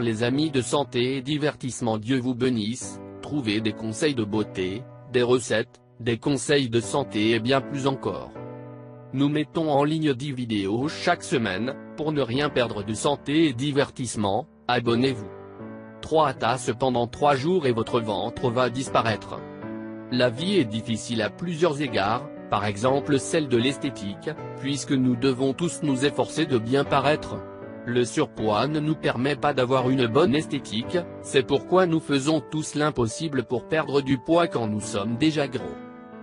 les amis de santé et divertissement. Dieu vous bénisse. Trouvez des conseils de beauté, des recettes, des conseils de santé et bien plus encore. Nous mettons en ligne 10 vidéos chaque semaine. Pour ne rien perdre de santé et divertissement, abonnez-vous. 3 tasses pendant 3 jours et votre ventre va disparaître. La vie est difficile à plusieurs égards, par exemple celle de l'esthétique, puisque nous devons tous nous efforcer de bien paraître. Le surpoids ne nous permet pas d'avoir une bonne esthétique, c'est pourquoi nous faisons tous l'impossible pour perdre du poids quand nous sommes déjà gros.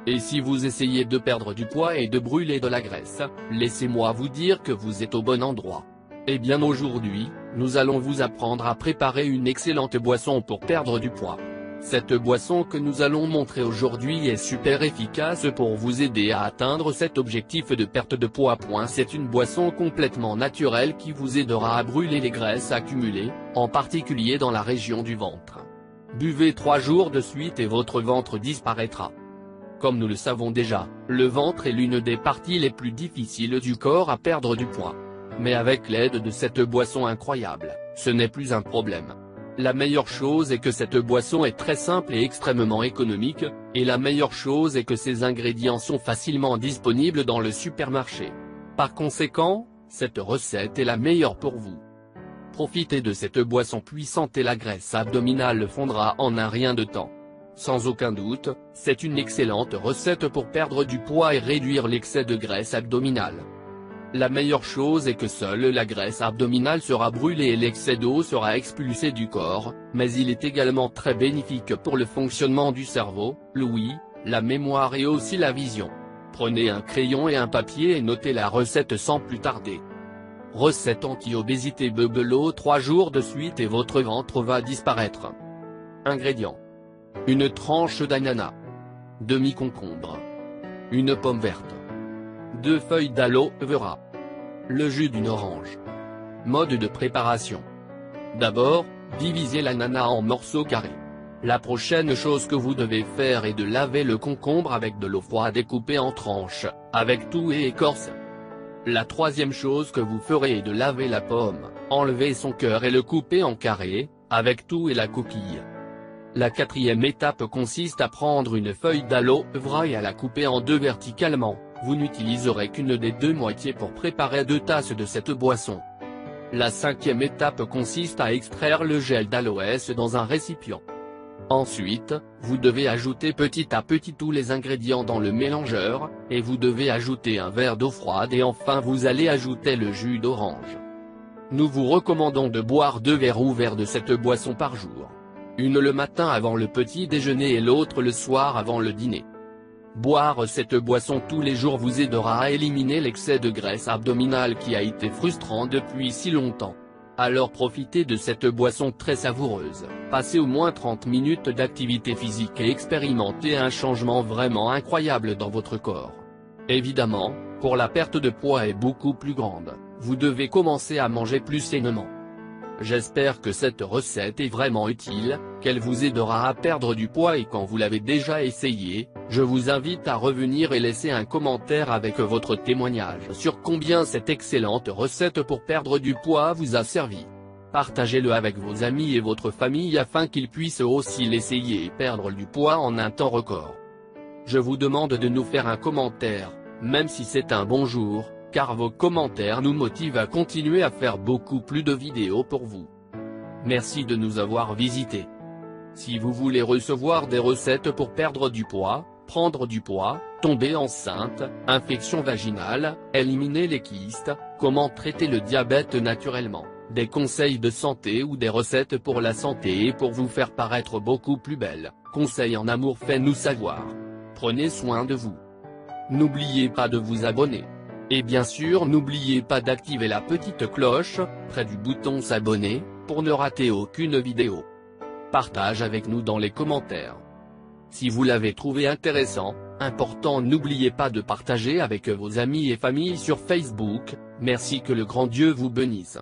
Et si vous essayez de perdre du poids et de brûler de la graisse, laissez-moi vous dire que vous êtes au bon endroit. Eh bien aujourd'hui, nous allons vous apprendre à préparer une excellente boisson pour perdre du poids. Cette boisson que nous allons montrer aujourd'hui est super efficace pour vous aider à atteindre cet objectif de perte de poids. C'est une boisson complètement naturelle qui vous aidera à brûler les graisses accumulées, en particulier dans la région du ventre. Buvez 3 jours de suite et votre ventre disparaîtra. Comme nous le savons déjà, le ventre est l'une des parties les plus difficiles du corps à perdre du poids. Mais avec l'aide de cette boisson incroyable, ce n'est plus un problème. La meilleure chose est que cette boisson est très simple et extrêmement économique, et la meilleure chose est que ses ingrédients sont facilement disponibles dans le supermarché. Par conséquent, cette recette est la meilleure pour vous. Profitez de cette boisson puissante et la graisse abdominale fondra en un rien de temps. Sans aucun doute, c'est une excellente recette pour perdre du poids et réduire l'excès de graisse abdominale. La meilleure chose est que seule la graisse abdominale sera brûlée et l'excès d'eau sera expulsé du corps, mais il est également très bénéfique pour le fonctionnement du cerveau, l'ouïe, la mémoire et aussi la vision. Prenez un crayon et un papier et notez la recette sans plus tarder. Recette anti-obésité. Beubelots 3 jours de suite et votre ventre va disparaître. Ingrédients. Une tranche d'ananas. Demi-concombre. Une pomme verte. 2 feuilles d'aloe vera. Le jus d'une orange. Mode de préparation. D'abord, divisez l'ananas en morceaux carrés. La prochaine chose que vous devez faire est de laver le concombre avec de l'eau froide et couper en tranches, avec tout et écorce. La troisième chose que vous ferez est de laver la pomme, enlever son cœur et le couper en carrés, avec tout et la coquille. La quatrième étape consiste à prendre une feuille d'aloe vera et à la couper en 2 verticalement. Vous n'utiliserez qu'une des 2 moitiés pour préparer 2 tasses de cette boisson. La 5e étape consiste à extraire le gel d'aloès dans un récipient. Ensuite, vous devez ajouter petit à petit tous les ingrédients dans le mélangeur, et vous devez ajouter un verre d'eau froide et enfin vous allez ajouter le jus d'orange. Nous vous recommandons de boire 2 verres ouverts de cette boisson par jour. Une le matin avant le petit déjeuner et l'autre le soir avant le dîner. Boire cette boisson tous les jours vous aidera à éliminer l'excès de graisse abdominale qui a été frustrant depuis si longtemps. Alors profitez de cette boisson très savoureuse, passez au moins 30 minutes d'activité physique et expérimentez un changement vraiment incroyable dans votre corps. Évidemment, pour la perte de poids est beaucoup plus grande, vous devez commencer à manger plus sainement. J'espère que cette recette est vraiment utile, qu'elle vous aidera à perdre du poids et quand vous l'avez déjà essayé, je vous invite à revenir et laisser un commentaire avec votre témoignage sur combien cette excellente recette pour perdre du poids vous a servi. Partagez-le avec vos amis et votre famille afin qu'ils puissent aussi l'essayer et perdre du poids en un temps record. Je vous demande de nous faire un commentaire, même si c'est un bonjour, car vos commentaires nous motivent à continuer à faire beaucoup plus de vidéos pour vous. Merci de nous avoir visités. Si vous voulez recevoir des recettes pour perdre du poids, prendre du poids, tomber enceinte, infection vaginale, éliminer les kystes, comment traiter le diabète naturellement, des conseils de santé ou des recettes pour la santé et pour vous faire paraître beaucoup plus belle, conseils en amour, faites-nous savoir. Prenez soin de vous. N'oubliez pas de vous abonner. Et bien sûr n'oubliez pas d'activer la petite cloche, près du bouton s'abonner, pour ne rater aucune vidéo. Partage avec nous dans les commentaires. Si vous l'avez trouvé intéressant, important, n'oubliez pas de partager avec vos amis et familles sur Facebook. Merci, que le grand Dieu vous bénisse.